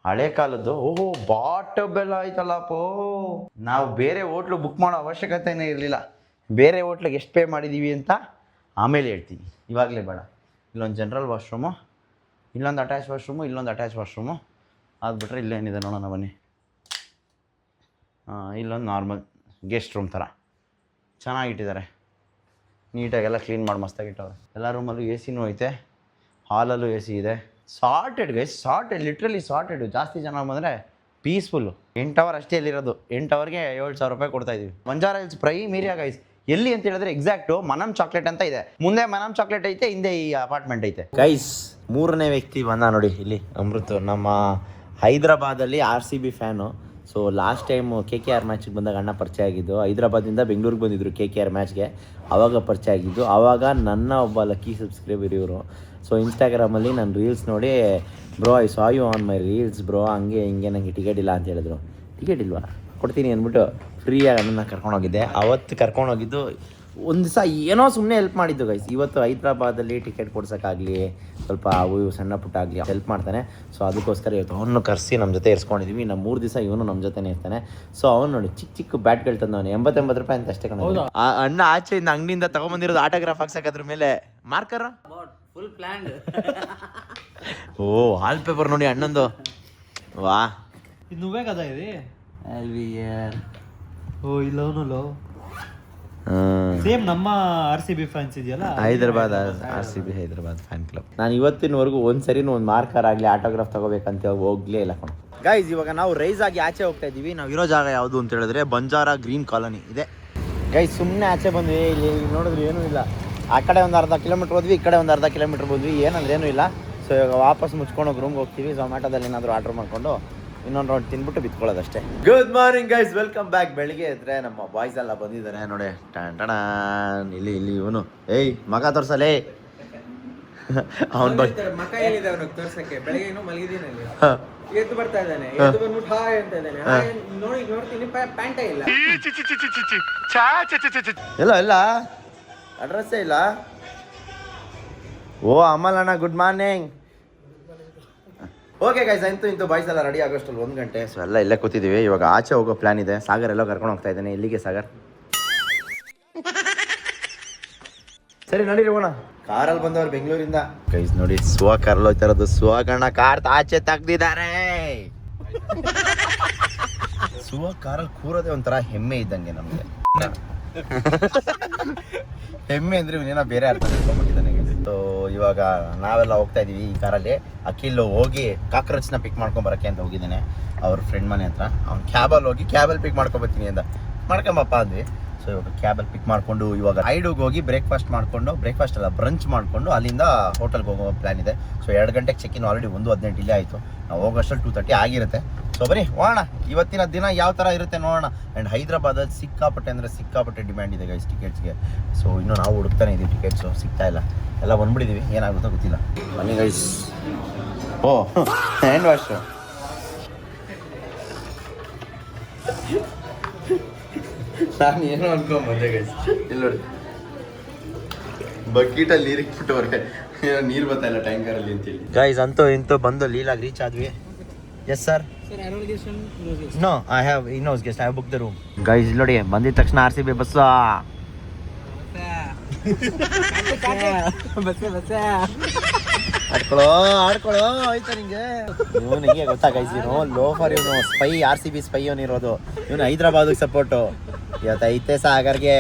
ಹಳೆ ಕಾಲದ್ದು. ಓಹೋ, ಬಾಟಬೆಲ್ ಆಯ್ತಲ್ಲಪ್ಪೋ. ನಾವು ಬೇರೆ ಹೋಟ್ಲು ಬುಕ್ ಮಾಡೋ ಅವಶ್ಯಕತೆನೇ ಇರಲಿಲ್ಲ. ಬೇರೆ ಹೋಟ್ಲಿಗೆ ಎಷ್ಟು ಪೇ ಮಾಡಿದ್ದೀವಿ ಅಂತ ಆಮೇಲೆ ಹೇಳ್ತೀನಿ, ಇವಾಗಲೇ ಬೇಡ. ಇಲ್ಲೊಂದು ಜನರಲ್ ವಾಶ್ರೂಮು, ಇಲ್ಲೊಂದು ಅಟ್ಯಾಚ್ ವಾಶ್ರೂಮು, ಇಲ್ಲೊಂದು ಅಟ್ಯಾಚ್ ವಾಶ್ರೂಮು. ಅದು ಬಿಟ್ಟರೆ ಇಲ್ಲೇನಿದೆ ನೋಡೋಣ ಬನ್ನಿ. ಇಲ್ಲೊಂದು ನಾರ್ಮಲ್ ಗೆಸ್ಟ್ ರೂಮ್ ಥರ ಚೆನ್ನಾಗಿಟ್ಟಿದ್ದಾರೆ. ನೀಟಾಗೆಲ್ಲ ಕ್ಲೀನ್ ಮಾಡಿ ಮಸ್ತಾಗಿಟ್ಟವ್ರೆ. ಎಲ್ಲ ರೂಮಲ್ಲೂ ಎ ಸಿನೂ ಐತೆ, ಹಾಲಲ್ಲೂ ಎ ಸಿ ಇದೆ. Sorted guys, sorted, literally sorted. ಜಾಸ್ತಿ ಜನ ಬಂದರೆ ಪೀಸ್ಫುಲ್ಲು. 8 ಅವರ್ ಅಷ್ಟೇ ಇಲ್ಲಿರೋದು. 8 ಅವರ್ಗೆ 7,000 ರೂಪಾಯಿ ಕೊಡ್ತಾಯಿದ್ದೀವಿ. Banjara Hills prime area guys. ಎಲ್ಲಿ ಅಂತ ಹೇಳಿದ್ರೆ ಎಕ್ಸಾಕ್ಟು ಮನಮ್ ಚಾಕ್ಲೇಟ್ ಅಂತ ಇದೆ. ಮುಂದೆ ಮನಮ್ ಚಾಕ್ಲೇಟ್ ಐತೆ, ಹಿಂದೆ ಈ ಅಪಾರ್ಟ್ಮೆಂಟ್ ಐತೆ. ಗೈಸ್, 3ನೇ ವ್ಯಕ್ತಿ ಬಂದ ನೋಡಿ ಇಲ್ಲಿ, ಅಮೃತ್. ನಮ್ಮ ಹೈದ್ರಾಬಾದಲ್ಲಿ RCB fan. So last time KKR ಮ್ಯಾಚಿಗೆ ಬಂದಾಗ ಅಣ್ಣ ಪರಿಚಯ ಆಗಿದ್ದು. ಹೈದ್ರಾಬಾದಿಂದ ಬೆಂಗಳೂರಿಗೆ ಬಂದಿದ್ದರು KKR ಮ್ಯಾಚ್ಗೆ, ಆವಾಗ ಪರಿಚಯ ಆಗಿದ್ದು. ಆವಾಗ ನನ್ನ ಒಬ್ಬ ಲಕ್ಕಿ ಸಬ್ಸ್ಕ್ರೈಬರ್ ಇವರು. ಸೊ ಇನ್ಸ್ಟಾಗ್ರಾಮಲ್ಲಿ ನಾನು ರೀಲ್ಸ್ ನೋಡಿ, bro I saw you on my reels bro, ಹಂಗೆ ಹಿಂಗೆ ನನಗೆ ಟಿಕೆಟ್ ಇಲ್ಲ ಅಂತ ಹೇಳಿದ್ರು. ಟಿಕೆಟ್ ಇಲ್ವಾ, ಕೊಡ್ತೀನಿ ಅಂದ್ಬಿಟ್ಟು ಫ್ರೀಯಾಗಿ ಅಣ್ಣನ ಕರ್ಕೊಂಡೋಗಿದ್ದೆ. ಅವತ್ತು ಕರ್ಕೊಂಡೋಗಿದ್ದು ಒಂದು ದಿವಸ ಏನೋ ಸುಮ್ಮನೆ ಹೆಲ್ಪ್ ಮಾಡಿದ್ದು ಗೈಸ್. ಇವತ್ತು ಹೈದ್ರಾಬಾದಲ್ಲಿ ಟಿಕೆಟ್ ಕೊಡ್ಸೋಕ್ಕಾಗಲಿ, ಸ್ವಲ್ಪ ಅವು ಇವು ಸಣ್ಣ ಪುಟ್ಟ ಆಗಲಿ ಹೆಲ್ಪ್ ಮಾಡ್ತಾನೆ. ಸೊ ಅದಕ್ಕೋಸ್ಕರ ಇವತ್ತು ಅವನು ಕರೆಸಿ ನಮ್ಮ ಜೊತೆ ಇರಿಸ್ಕೊಂಡಿದ್ದೀವಿ. ಇನ್ನು 3 ದಿವಸ ಇವನು ನಮ್ಮ ಜೊತೆನೇ ಇರ್ತಾನೆ. ಸೊ ಅವ್ನು ನೋಡಿ ಚಿಕ್ಕ ಚಿಕ್ಕ ಬ್ಯಾಟ್ಗಳು ತಂದವನು, 80 ರೂಪಾಯಿ ಅಂತ ಅಷ್ಟೇ ಕಣ. ಅಣ್ಣ ಆಚೆಯಿಂದ ಅಂಗಡಿಯಿಂದ ತೊಗೊಂಬಂದಿರೋದು ಆಟೋಗ್ರಾಫ್ ಹಾಕ್ಸಕ್ಕೆ. ಅದ್ರ ಮೇಲೆ ಮಾರ್ಕರ್ ಫುಲ್ ಪ್ಲಾನ್. ಓ, ವಾಲ್ ಪೇಪರ್ ನೋಡಿ ಅಣ್ಣಂದು. ವಾ, ಇದು ನುವ್ವೇ ಕದ ಇದೆ. LVR. ಓ, ಇಲ್ಲವನು ಸೇಮ್ ನಮ್ಮ RCB ಫ್ಯಾನ್ಸ್ ಇದೆಯಲ್ಲ, Hyderabad RCB Hyderabad fan club. ನಾನು ಇವತ್ತಿನವರೆಗೂ ಒಂದ್ಸರಿನೂ ಒಂದು ಮಾರ್ಕರ್ ಆಗಲಿ ಆಟೋಗ್ರಾಫ್ ತಗೋಬೇಕಂತ ಹೋಗ್ಲೇ ಇಲ್ಲ ಕಣ. ಗೈಸ್, ಇವಾಗ ನಾವು ರೈಸ್ ಆಗಿ ಆಚೆ ಹೋಗ್ತಾ ಇದ್ದೀವಿ. ನಾವು ಇರೋ ಜಾಗ ಯಾವುದು ಅಂತ ಹೇಳಿದ್ರೆ ಬಂಜಾರ ಗ್ರೀನ್ ಕಾಲೋನಿ ಇದೆ. ಗೈಸ್, ಸುಮ್ಮನೆ ಆಚೆ ಬಂದ್ವಿ. ಇಲ್ಲಿ ನೋಡಿದ್ರೆ ಏನೂ ಇಲ್ಲ. ಆ ಕಡೆ ಒಂದು ಅರ್ಧ ಕಿಲೋಮೀಟ್ರ್ ಹೋದ್ವಿ, ಈ ಕಡೆ ಒಂದು ಅರ್ಧ ಕಿಲೋಮೀಟ್ರ್ ಹೋದ್ವಿ, ಏನಂದ್ರೆ ಏನೂ ಇಲ್ಲ. ಸೊ ಇವಾಗ ವಾಪಸ್ ಮುಚ್ಕೊಂಡು ಹೋಗಿ ರೂಮ್ಗೆ ಹೋಗ್ತೀವಿ. ಝೊಮ್ಯಾಟೋದಲ್ಲಿ ಏನಾದರೂ ಆರ್ಡ್ರ್ ಮಾಡ್ಕೊಂಡು ಇನ್ನೊಂದು ರೌಂಡ್ ತಿನ್ಬಿಟ್ಟು ಬಿತ್ಕೊಳ್ಳೋದಷ್ಟೇ. Good morning guys, welcome back. ಬೆಳಿಗ್ಗೆ ಇದ್ರೆ ನಮ್ಮ ಬಾಯ್ಸ್ ಎಲ್ಲ ಬಂದಿದ್ದಾರೆ ನೋಡಿ. ಟಣ್ ಇಲ್ಲಿ ಇವನು, ಏಯ್ ಮಗ ತೋರ್ಸಲೇ. ಅವನು ಮಕ ಹೇಳಿದೆ ಅವನಿಗೆ ತೋರ್ಸಕ್ಕೆ. ಬೆಳಗ್ಗೆ ಏನೋ ಮಲಗಿದ್ದೀನಿ, ಎದ್ದು ಬರ್ತಾ ಇದ್ದಾನೆ. ಎದ್ದು ಬಂದ್ಬಿಟ್ಟು ಹಾಯ್ ಅಂತ ಇದ್ದಾನೆ. ನೋಡ್ತೀನಿ ಪ್ಯಾಂಟೇ ಇಲ್ಲ. ಇಲ್ಲ ಅಡ್ರೆಸ್ಸೇ ಇಲ್ಲ. ಓ ಅಮಲ್ ಅಣ್ಣ, ಗುಡ್ ಮಾರ್ನಿಂಗ್. ಓಕೆ ಗೈಸ್, ಇಂತೂ ಬಾಯ್ಸ್ ಎಲ್ಲ ರೆಡಿ ಆಗೋಷ್ಟಲ್ಲಿ 1 ಗಂಟೆ. ಸೊ ಎಲ್ಲ ಇಲ್ಲೇ ಕೂತಿದ್ದೀವಿ. ಇವಾಗ ಆಚೆ ಹೋಗೋ ಪ್ಲಾನ್ ಇದೆ. ಸಾಗರ್ ಎಲ್ಲೋ ಕರ್ಕೊಂಡು ಹೋಗ್ತಾ ಇದ್ದಾನೆ. ಎಲ್ಲಿಗೆ ಸಾಗರ್? ಸರಿ ನಡೀರಿ ಹೋಗೋಣ. ಕಾರಲ್ಲಿ ಬಂದವ್ರು ಬೆಂಗಳೂರಿಂದ. ಗೈಸ್ ನೋಡಿ, ಸುವಾ ಕಾರಲ್ಲಿ ಹೋಗ್ತಾ ಇರೋದು. ಸುವಾಗಣ್ಣ ಕಾರ್ ಆಚೆ ತೆಗ್ದಿದ್ದಾರೆ. ಸುವಾ ಕಾರಲ್ಲಿ ಕೂರೋದೇ ಒಂಥರ ಹೆಮ್ಮೆ ಇದ್ದಂಗೆ ನಮಗೆ. ಹೆಮ್ಮೆ ಅಂದ್ರೆ ಇವನೇನೋ ಬೇರೆ ಅರ್ಥ ತಿಳ್ಕೊಂಡ್ಬಿಟ್ಟಿದ್ದಾನೆ. ಸೊ ಇವಾಗ ನಾವೆಲ್ಲ ಹೋಗ್ತಾ ಇದೀವಿ ಈ ಕಾರಲ್ಲಿ. ಅಖಿಲ್ ಹೋಗಿ ಕಾಕ್ರೋಚ್ನ ಪಿಕ್ ಮಾಡ್ಕೊಂಬರಕ್ಕೆ ಅಂತ ಹೋಗಿದ್ದಾನೆ ಅವ್ರ ಫ್ರೆಂಡ್ ಮನೆ ಹತ್ರ. ಅವ್ನು ಕ್ಯಾಬಲ್ಲಿ ಹೋಗಿ ಕ್ಯಾಬಲ್ಲಿ ಪಿಕ್ ಮಾಡ್ಕೊಬರ್ತೀನಿ ಅಂತ ಮಾಡ್ಕೊಂಬಪ್ಪ ಅಂದ್ವಿ. ಸೊ ಇವಾಗ ಕ್ಯಾಬಲ್ಲಿ ಪಿಕ್ ಮಾಡಿಕೊಂಡು ಇವಾಗ ಐಡುಗೆ ಹೋಗಿ ಬ್ರೇಕ್ಫಾಸ್ಟ್ ಅಲ್ಲ ಬ್ರಂಚ್ ಮಾಡಿಕೊಂಡು ಅಲ್ಲಿಂದ ಹೋಟೆಲ್ಗೆ ಹೋಗೋ ಪ್ಲ್ಯಾನ್ ಇದೆ. ಸೊ 2 ಗಂಟೆಗೆ ಚೆಕ್ ಇನ್, ಆಲ್ರೆಡಿ 1:15 ಇಲ್ಲೇ ಆಯಿತು. ನಾವು ಹೋಗೋಷ್ಟಲ್ಲಿ 2:30 ಆಗಿರುತ್ತೆ. ಸೊ ಬನ್ನಿ ಹೋಗೋಣ, ಇವತ್ತಿನ ದಿನ ಯಾವ ಥರ ಇರುತ್ತೆ ನೋಡೋಣ. ಆ್ಯಂಡ್ ಹೈದ್ರಾಬಾದಲ್ಲಿ ಸಿಕ್ಕಾಪಟ್ಟೆ ಡಿಮ್ಯಾಂಡ್ ಇದೆ ಗೈಸ್ ಟಿಕೆಟ್ಸ್ಗೆ. ಸೊ ಇನ್ನೂ ನಾವು ಹುಡುಕ್ತಾನೆ ಇದ್ದೀವಿ, ಟಿಕೆಟ್ಸು ಸಿಗ್ತಾ ಇಲ್ಲ. ಎಲ್ಲ ಬಂದ್ಬಿಟ್ಟಿದ್ದೀವಿ, ಏನಾಗುತ್ತೋ ಗೊತ್ತಿಲ್ಲ. ಬನ್ನಿ ಗೈಸ್. ಓ ಹ್ಯಾಂಡ್ ವಾಶು. ನಾನು ಏನೋ ಅನ್ಕೊಂಬಂದೆ ಗೈಸ್. ಇಲ್ಲಿ ನೋಡಿ, ಬಕೀಟಲ್ಲಿ ನೀರು ಇಟ್ಬಿಟ್ಟವ್ರೆ, ಏನೋ ನೀರು ಬರ್ತಾ ಇಲ್ಲ ಟ್ಯಾಂಕರಲ್ಲಿ ಅಂತೇಳಿ. ಗೈಸ್ ಅಂತೂ ಇಂತೂ ಬಂದು ಲೀಲಾಗಿ ರೀಚ್ ಆದ್ವಿ. Yes sir. No, I have ಇನ್ನೋಸ್ guest, I have book the room. Guys ಇಲ್ಲಿ ನೋಡಿ, ಬಂದಿದ ತಕ್ಷಣ RCB ಬಸ್. ಆಡ್ಕೊಳ್ಳೋ ಆಯ್ತಾ ನಿಂಗೆ? ಇವನು ಹಿಂಗೆ ಗೊತ್ತಾ ಗೈಸ್, ಇವನು ಲೋಫರ್, ಇವನು ಸ್ಪೈ, RCB ಸ್ಪೈ ಅವನಿರೋದು. ಇವನು ಹೈದ್ರಾಬಾದ್ ಸಪೋರ್ಟು. ಇವತ್ತೈತೆ ಸಾಗರ್ಗೆ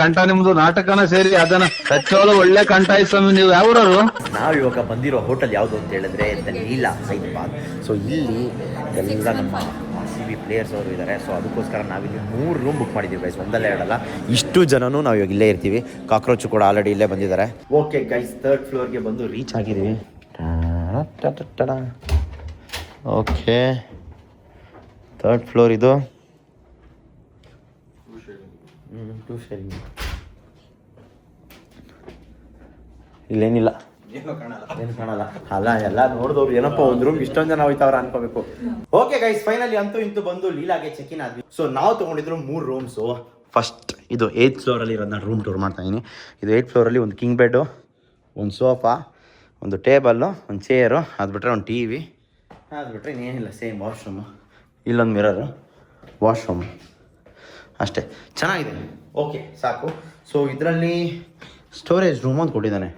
ಕಂಠ ನಿಮ್ದು ನಾಟಕನ ಸೇರಿ ಅದನ್ನ ಕಚ್ಚೋಲು ಒಳ್ಳೆ ಕಂಠ ಸ್ವಾಮಿ. ನೀವು ಯಾವ್ರವರು? ನಾವು ಇವಾಗ ಬಂದಿರೋ ಹೋಟೆಲ್ ಯಾವುದು ಅಂತ ಹೇಳಿದ್ರೆ ಲೀಲಾ ಹೈದರಾಬಾದ್. ಸೊ ಇಲ್ಲಿ ಎಲ್ಲ ನಮ್ಮ RCB ಪ್ಲೇಯರ್ಸ್ ಅವರು ಇದ್ದಾರೆ. ಸೊ ಅದಕ್ಕೋಸ್ಕರ ನಾವಿಲ್ಲಿ 3 ರೂಮ್ ಬುಕ್ ಮಾಡಿದ್ದೀವಿ ಗೈಸ್, ಒಂದಲ್ಲ ಎರಡಲ್ಲ. ಇಷ್ಟು ಜನನೂ ನಾವು ಇವಾಗ ಇಲ್ಲೇ ಇರ್ತೀವಿ. ಕಾಕ್ರೋಚು ಕೂಡ ಆಲ್ರೆಡಿ ಇಲ್ಲೇ ಬಂದಿದ್ದಾರೆ. ಓಕೆ ಗೈಸ್, 3rd ಫ್ಲೋರ್ಗೆ ಬಂದು ರೀಚ್ ಆಗಿದ್ದೀವಿ. ಓಕೆ, 3rd ಫ್ಲೋರ್ ಇದು. 2 ಶೇರಿಂಗ್ ಇಲ್ಲೇನಿಲ್ಲ. ಏನೋ ಕಾಣಲ್ಲ. ಏನು ಕಾಣಲ್ಲ ಅಲ್ಲ, ಎಲ್ಲ ನೋಡಿದವ್ರು ಏನಪ್ಪ ಒಂದು ರೂಮ್ ಇಷ್ಟೊಂದು ಜನ ಹೋಯ್ತವ್ರ ಅನ್ಕೋಬೇಕು. ಓಕೆ ಗೈಸ್, ಫೈನಲಿ ಅಂತೂ ಇಂತೂ ಬಂದು ಲೀಲಾಗೆ ಚೆಕ್ ಇನ್ ಆದ್ವಿ. ಸೊ ನಾವು ತೊಗೊಂಡಿದ್ರು 3 ರೂಮ್ಸು. ಫಸ್ಟ್ ಇದು 8th ಫ್ಲೋರಲ್ಲಿ ಇರೋದು, ನಾನು ರೂಮ್ ಟೂರ್ ಮಾಡ್ತಾ ಇದ್ದೀನಿ. ಇದು 8th ಫ್ಲೋರಲ್ಲಿ ಒಂದು ಕಿಂಗ್ ಬೆಡ್ಡು, ಒಂದು ಸೋಫಾ, ಒಂದು ಟೇಬಲ್ಲು, ಒಂದು ಚೇರು, ಅದು ಬಿಟ್ಟರೆ ಒಂದು ಟಿ ವಿ, ಅದು ಬಿಟ್ಟರೆ ಇನ್ನೇನಿಲ್ಲ. ಸೇಮ್ ವಾಶ್ರೂಮು, ಇಲ್ಲೊಂದು ಮಿರರು, ವಾಶ್ರೂಮ್ ಅಷ್ಟೇ. ಚೆನ್ನಾಗಿದೆ, ಓಕೆ ಸಾಕು. ಸೊ ಇದರಲ್ಲಿ ಸ್ಟೋರೇಜ್ ರೂಮ್ ಅಂತ ಕೊಟ್ಟಿದ್ದಾನೆ,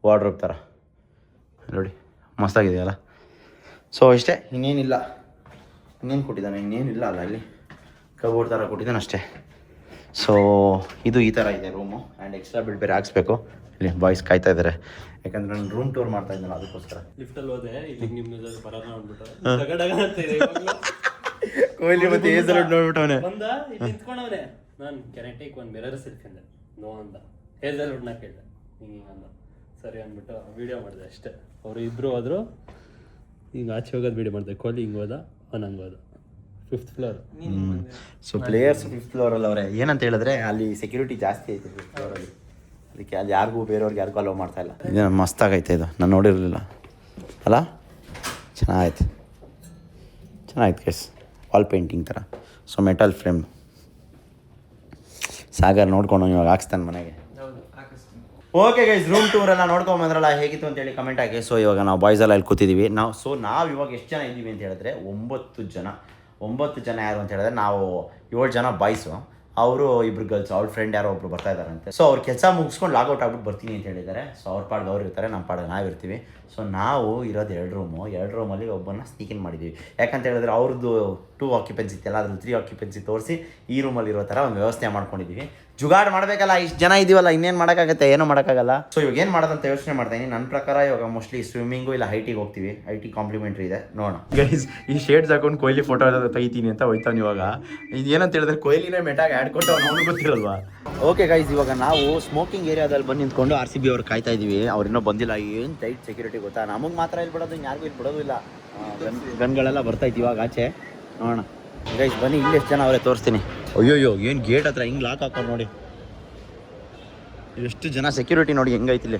ವಾರ್ಡ್ರೋಬ್ ಥರ ನೋಡಿ, ಮಸ್ತಾಗಿದೆಯಲ್ಲ. ಸೊ ಇಷ್ಟೇ, ಇನ್ನೇನಿಲ್ಲ. ಇನ್ನೇನು ಕೊಟ್ಟಿದ್ದಾನೆ, ಇನ್ನೇನಿಲ್ಲ ಅಲ್ಲ, ಇಲ್ಲಿ ಕಬೋರ್ಡ್ ಥರ ಕೊಟ್ಟಿದ್ದಾನೆ ಅಷ್ಟೇ. ಸೊ ಇದು ಈ ಥರ ಇದೆ ರೂಮು. ಆ್ಯಂಡ್ ಎಕ್ಸ್ಟ್ರಾ ಬೆಡ್ ಬೇರೆ ಹಾಕ್ಸ್ಬೇಕು. ಇಲ್ಲಿ ಬಾಯ್ಸ್ ಕಾಯ್ತಾ ಇದ್ದಾರೆ, ಯಾಕಂದ್ರೆ ನಾನು ರೂಮ್ ಟೂರ್ ಮಾಡ್ತಾ ಇದ್ದಲ್ಲ ಅದಕ್ಕೋಸ್ಕರ. ಲಿಫ್ಟಲ್ಲಿ ಹೋದೆ, ಇಲ್ಲಿಗೆ ನಿಮ್ಮ ಬರೋಣ ಅಂದ್ಬಿಟ್ಟು ಕೊಹ್ಲಿ ಮತ್ತೆ ಏಸಲ್ ನೋಡ್ಬಿಟ್ಟವನೆ ಬಂದ ಇಲ್ಲಿ ನಿಂತ್ಕೊಂಡವನೆ. ನಾನು ಕೆನೆಟಿಕ್ ಒಂದು ಮಿರರ್ ಸೆಲ್ಫಿ ಅಂದೆ, ನೋ ಅಂದ. ಹೇಸಲ್ ಹುಡ್ನ ಕೇಳಿದೆ, ಹಿಂಗೆ ಅಂದ. ಸರಿ ಅಂದ್ಬಿಟ್ಟು ವೀಡಿಯೋ ಮಾಡಿದೆ ಅಷ್ಟೇ. ಅವರು ಇಬ್ಬರು ಹೋದ್ರು, ಹಿಂಗೆ ಆಚೆ ಹೋಗೋದು ವೀಡಿಯೋ ಮಾಡಿದೆ. ಕೊಹ್ಲಿ ಹಿಂಗೆ ಹೋದ, ಅವ್ನು ಹಂಗೆ ಹೋದ. 5th floor. So players 5th ಫ್ಲೋರಲ್ಲಿ ಅವರೇ. ಏನಂತ ಹೇಳಿದ್ರೆ ಅಲ್ಲಿ ಸೆಕ್ಯೂರಿಟಿ ಜಾಸ್ತಿ ಐತೆ 5th ಫ್ಲೋರಲ್ಲಿ, ಅದಕ್ಕೆ ಅಲ್ಲಿ ಯಾರಿಗೂ ಬೇರೆಯವ್ರಿಗೆ ಯಾರಿಗೂ ಅಲೋ ಮಾಡ್ತಾ ಇಲ್ಲ. ಇದು ಮಸ್ತಾಗೈತೆ, ಇದು ನಾನು ನೋಡಿರಲಿಲ್ಲ ಅಲ್ಲ. ಚೆನ್ನಾಗೈತೆ ಗೈಸ್, ವಾಲ್ ಪೇಂಟಿಂಗ್ ಥರ. So metal frame. ಸಾಗರ್ ನೋಡ್ಕೊಂಡು ಇವಾಗ ಹಾಕ್ಸ್ತಾನೆ ಮನೆಗೆ. ಓಕೆ ಗೈಸ್, ರೂಮ್ ಟೂರ್ ಎಲ್ಲ ನೋಡ್ಕೊಂಬಂದ್ರಲ್ಲ, ಹೇಗಿತ್ತು ಅಂತೇಳಿ ಕಮೆಂಟ್ ಹಾಕಿ. ಸೊ ಇವಾಗ ನಾವು ಬಾಯ್ಸ್ ಎಲ್ಲ ಇಲ್ಲಿ ಕೂತಿದ್ದೀವಿ. ನಾವು ಇವಾಗ ಎಷ್ಟು ಜನ ಇದ್ದೀವಿ ಅಂತ ಹೇಳಿದ್ರೆ 9 ಜನ. 9 ಜನ ಯಾರು ಅಂತ ಹೇಳಿದ್ರೆ ನಾವು 7 ಜನ ಬಾಯ್ಸು, ಅವರು 2 ಗರ್ಲ್ಸ್, ಅವ್ರ ಫ್ರೆಂಡ್ ಯಾರೋ ಒಬ್ರು ಬರ್ತಾ ಇದ್ದಾರಂತೆ. ಸೊ ಅವ್ರು ಕೆಲಸ ಮುಗಿಸ್ಕೊಂಡು ಲಾಗೌಟ್ ಆಗ್ಬಿಟ್ಟು ಬರ್ತೀನಿ ಅಂತ ಹೇಳಿದ್ದಾರೆ. ಸೊ ಅವ್ರ ಪಾಡ್ಗೆ ಅವ್ರು ಇರ್ತಾರೆ, ನಮ್ಮ ಪಾಡ್ಗೆ ನಾವು ಇರ್ತೀವಿ. ಸೊ ನಾವು ಇರೋದು 2 ರೂಮು. 2 ರೂಮಲ್ಲಿ ಒಬ್ಬನ್ನ ಸ್ನೀಕಿನ್ ಮಾಡಿದ್ದೀವಿ. ಯಾಕಂತ ಹೇಳಿದ್ರೆ ಅವ್ರದ್ದು 2 ಆಕ್ಯುಪೆನ್ಸಿ ಇತ್ತಲ್ಲ, ಅದ್ರಲ್ಲಿ 3 ಆಕ್ಯುಪೆನ್ಸಿ ತೋರಿಸಿ ಈ ರೂಮಲ್ಲಿ ಇರೋ ಥರ ಒಂದು ವ್ಯವಸ್ಥೆ ಮಾಡ್ಕೊಂಡಿದ್ದೀವಿ. ಜುಗಾಡ್ ಮಾಡಬೇಕಲ್ಲ, ಇಷ್ಟು ಜನ ಇದೀವಲ್ಲ, ಇನ್ನೇನು ಮಾಡೋಕ್ಕಾಗತ್ತೆ, ಏನೂ ಮಾಡೋಕ್ಕಾಗಲ್ಲ. ಸೊ ಇವಾಗ ಏನು ಮಾಡೋದಂತ ಯೋಚನೆ ಮಾಡ್ತಾ ಇದ್ದೀನಿ. ನನ್ನ ಪ್ರಕಾರ ಇವಾಗ ಮೋಸ್ಟ್ಲಿ ಸ್ವಿಮ್ಮಿಂಗು ಇಲ್ಲ ಐಟಿಗೆ ಹೋಗ್ತೀವಿ. ಐಟಿ ಕಾಂಪ್ಲಿಮೆಂಟ್ರಿ ಇದೆ, ನೋಡೋಣ. ಗೈಸ್, ಈ ಶೇಡ್ಸ್ ಹಾಕೊಂಡು ಕೊಹ್ಲಿ ಫೋಟೋ ತೆಗಿತೀನಿ ಅಂತ ಹೋಯ್ತಾನೆ ಇವಾಗ. ಇದು ಏನಂತ ಹೇಳಿದ್ರೆ ಕೊಹ್ಲಿನೇ ಮೆಟಾಗಿ ಆ್ಯಡ್ ಕೊಟ್ಟು ಅವ್ನು ಗೊತ್ತಿರಲ್ವಾ. ಓಕೆ ಗೈಸ್, ಇವಾಗ ನಾವು ಸ್ಮೋಕಿಂಗ್ ಏರಿಯಾದಲ್ಲಿ ಬಂದು ನಿಂತ್ಕೊಂಡು RCB ಅವ್ರು ಕಾಯ್ತಾ ಇದ್ದೀವಿ. ಅವ್ರು ಇನ್ನೂ ಬಂದಿಲ್ಲ. ಏನು ಟೈಟ್ ಸೆಕ್ಯೂರಿಟಿ ಗೊತ್ತಾ, ನಮಗೆ ಮಾತ್ರ ಇಲ್ಲಿ ಬಿಡೋದು, ಯಾರಿಗೂ ಇಲ್ಲಿ ಬಿಡೋದು ಇಲ್ಲ. ಗನ್ಗಳೆಲ್ಲ ಬರ್ತೈತಿ ಇವಾಗ ಆಚೆ, ನೋಡೋಣ. ಗೈಸ್ ಬನ್ನಿ, ಇಲ್ಲಿ ಎಷ್ಟು ಜನ ಅವರೇ ತೋರಿಸ್ತೀನಿ. ಅಯ್ಯೋಯ್ಯೋ, ಏನು ಗೇಟ್ ಹತ್ರ ಹಿಂಗೆ ಲಾಕ್ ಹಾಕೊಂಡು ನೋಡಿ, ಎಷ್ಟು ಜನ ಸೆಕ್ಯೂರಿಟಿ ನೋಡಿ ಹೆಂಗೈತಿ ಇಲ್ಲಿ.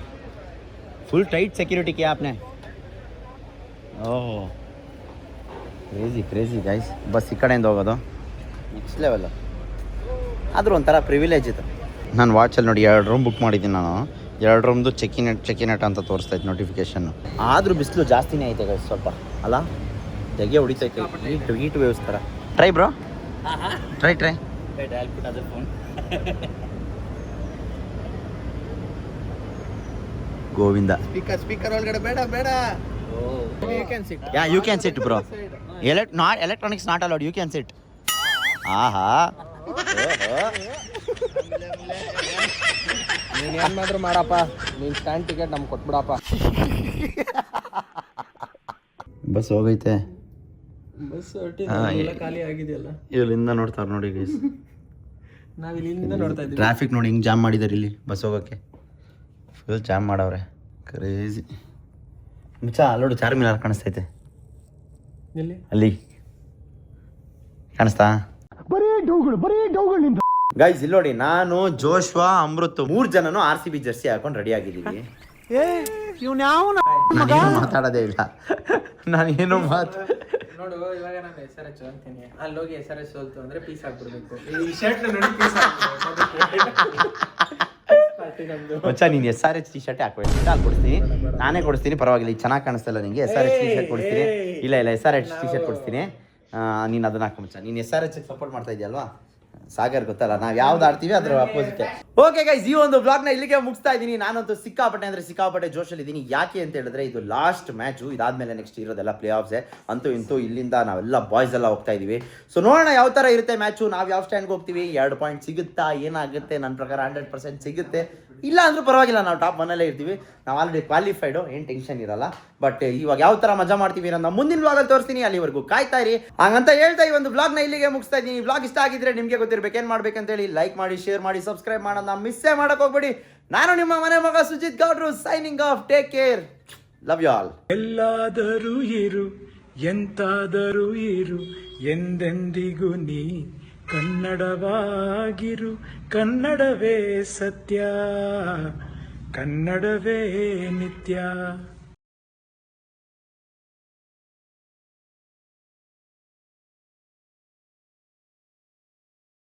ಫುಲ್ ಟೈಟ್ ಸೆಕ್ಯೂರಿಟಿ ಕ್ಯಾ ಆಪ್ನೆ. ಓಹ್ ಕ್ರೇಜಿ ಗೈಸ್. ಬಸ್ ಈ ಕಡೆಯಿಂದ ಹೋಗೋದು ನೆಕ್ಸ್ಟ್ ಲೆವೆಲ್. ಆದರೂ ಒಂಥರ ಪ್ರಿವಿಲೇಜ್ ಇದು. ನಾನು ವಾಚಲ್ಲಿ ನೋಡಿ 2 ರೂಮ್ ಬುಕ್ ಮಾಡಿದ್ದೀನಿ ನಾನು. 2 ರೂಮ್ದು ಚೆಕ್ ಇನ್ ಔಟ್ ಅಂತ ತೋರಿಸ್ತಾ ಇತ್ತು ನೋಟಿಫಿಕೇಶನ್ನು. ಆದರೂ ಬಿಸಿಲು ಜಾಸ್ತಿನೇ ಐತೆ ಗೈಸ್ ಸ್ವಲ್ಪ ಅಲ್ಲ, ಜಗ್ಗೆ ಹೊಡಿತೈತೆ. ಹೀಟ್ ವೇವ್ಸ್ ಥರ. Try bro, try Govinda. Speaker ಒಳಗಡೆ ಬೇಡ. You can sit bro. Electronics not allowed, you can sit. ಆಹಾ, ನೀನು ಏನು ಮಾಡಿದ್ರು ಮಾಡಪ್ಪ, ನೀನು ಸ್ಟ್ಯಾಂಡ್ ಟಿಕೆಟ್ ನಮ್ಗೆ ಕೊಟ್ಬಿಡಪ್ಪ. ಬಸ್ ಹೋಗೈತೆ, ಬಸ್ ಖಾಲಿ ಆಗಿದೆಯಲ್ಲ. ಇಲ್ಲಿಂದ ನೋಡ್ತಾರೆ ನೋಡಿ ಗೈಸ್. ನಾವು ಇಲ್ಲಿಂದ ನೋಡ್ತಾ ಇದ್ದೀವಿ. ಟ್ರಾಫಿಕ್ ನೋಡಿ ಹಿಂಗೆ ಜಾಮ್ ಮಾಡಿದ್ದಾರೆ ಇಲ್ಲಿ ಬಸ್ ಹೋಗೋಕ್ಕೆ. ಫುಲ್ ಜಾಮ್ ಮಾಡವ್ರೆ, ಕ್ರೇಜಿ. ಮುಚ್ಚ ಅಲ್ಲೋಡು, ಚಾರ್ಮಿನಾರ್ ಕಾಣಿಸ್ತೈತೆ ಎಲ್ಲಿ? ಅಲ್ಲಿ ಕಾಣಿಸ್ತಾ? ಗೈಸ್ ಇಲ್ಲಿ ನೋಡಿ, ನಾನು ಜೋಶ್ವಾ ಅಮೃತ್ 3 ಜನನು RCB ಜರ್ಸಿ ಹಾಕೊಂಡು ರೆಡಿ ಆಗಿದ್ದೀವಿ. ನಾನೇನು ಮಾತಾಡೋದೇ ಇಲ್ಲ, ನಾನೇನು ನೋಡು, ಇವಾಗ ನಾನು SRH ಅಂತೀನಿ, ಅಲ್ಲಿ ಹೋಗಿ SRH ಸೋಲ್ತು ಅಂದ್ರೆ ಪೀಸ್ ಹಾಕ್ಬಿಡ್ಬೇಕು. ಈ ಶರ್ಟ್ ನೋಡಿ ಪೀಸ್ ಮಚ್ಚ, ನೀನು SRH ಟಿ ಶರ್ಟ್ ಹಾಕ್ಬೇಕು, ಅಲ್ಲಿ ಕೊಡಿಸ್ತೀನಿ, ನಾನೇ ಕೊಡಿಸ್ತೀನಿ, ಪರವಾಗಿಲ್ಲ. ಈಗ ಚೆನ್ನಾಗಿ ಕಾಣಿಸ್ತಲ್ಲ ನಿಂಗೆ, SRH ಟಿ ಶರ್ಟ್ ಕೊಡಿಸ್ತೀನಿ. ಇಲ್ಲ SRH ಟಿ ಶರ್ಟ್ ಕೊಡಿಸ್ತೀನಿ, ನೀನು ಅದನ್ನ ಹಾಕೋ. ಮಚ್ಚ, ನೀನು SRH ಸಪೋರ್ಟ್ ಮಾಡ್ತಾ ಇದೆಯಲ್ವಾ, ಸಾಗರ್ ಗೊತ್ತಲ್ಲ, ನಾವು ಯಾವ್ದು ಆಡ್ತೀವಿ ಅದ್ರ ಅಪೋಸಿಟ್. ಓಕೆ ಗೈಸ್, ಈ ಒಂದು ಬ್ಲಾಗ್ನ ಇಲ್ಲಿಗೆ ಮುಗಿಸ್ತಾ ಇದ್ದೀನಿ. ನಾನಂತೂ ಸಿಕ್ಕಾಪಟ್ಟೆ ಜೋಶಲ್ಲಿ ಇದ್ದೀನಿ. ಯಾಕೆ ಅಂತ ಹೇಳಿದ್ರೆ ಇದು ಲಾಸ್ಟ್ ಮ್ಯಾಚು, ಇದಾದ್ಮೇಲೆ ನೆಕ್ಸ್ಟ್ ಇರೋದೆಲ್ಲ ಪ್ಲೇ ಆಫ್ಸೇ. ಅಂತೂ ಇಂತೂ ಇಲ್ಲಿಂದ ನಾವೆಲ್ಲ ಬಾಯ್ಸ್ ಎಲ್ಲ ಹೋಗ್ತಾ ಇದೀವಿ. ಸೊ ನೋಡೋಣ ಯಾವ ಥರ ಇರುತ್ತೆ ಮ್ಯಾಚು, ನಾವು ಯಾವ ಸ್ಟ್ಯಾಂಡ್ಗೆ ಹೋಗ್ತೀವಿ, 2 ಪಾಯಿಂಟ್ ಸಿಗುತ್ತಾ, ಏನಾಗುತ್ತೆ. ನನ್ನ ಪ್ರಕಾರ 100% ಸಿಗುತ್ತೆ. ಇಲ್ಲ ಅಂದ್ರೂ ಪರವಾಗಿಲ್ಲ, ನಾವು ಟಾಪ್ 1 ಇರ್ತೀವಿ. ನಾವು ಆಲ್ರೆಡಿ ಕ್ವಾಲಿಫೈಡು, ಏನು ಟೆನ್ಷನ್ ಇರಲ್ಲ. ಬಟ್ ಇವಾಗ ಯಾವ ಥರ ಮಜಾ ಮಾಡ್ತೀವಿ ಅನ್ನೋದು ಮುಂದಿನ ಬ್ಲಾಗಲ್ಲಿ ತೋರಿಸ್ತೀನಿ. ಅಲ್ಲಿವರೆಗೂ ಕಾಯ್ತಾ ಇರಿ. ಹಾಗಂತ ಹೇಳ್ತಾ ಈ ಒಂದು ಬ್ಲಾಗ್ನ ಇಲ್ಲಿಗೆ ಮುಗಿಸ್ತಾ ಇದ್ದೀನಿ. ಈ ಬ್ಲಾಗ್ ಇಷ್ಟ ಆಗಿದ್ರೆ ನಿಮಗೆ ಗೊತ್ತಿರಬೇಕು ಏನು ಮಾಡ್ಬೇಕಂತೇಳಿ. ಲೈಕ್ ಮಾಡಿ, ಶೇರ್ ಮಾಡಿ, ಸಬ್ಸ್ಕ್ರೈಬ್ ಮಾಡೋದನ್ನ ಮಿಸ್ಸೇ ಮಾಡಕ್ ಹೋಗ್ಬೇಡಿ. ನಾನು ನಿಮ್ಮ ಮನೆ ಮಗ ಸುಜಿತ್ ಗೌಡ್ರು, signing off. Take care, love you all. ಎಲ್ಲಾದರೂ ಇರು, ಎಂತಾದರೂ ಇರು, ಎಂದೆಂದಿಗೂ ನೀ ಕನ್ನಡವಾಗಿರು, ಕನ್ನಡವೇ ಸತ್ಯ, ಕನ್ನಡವೇ ನಿತ್ಯ.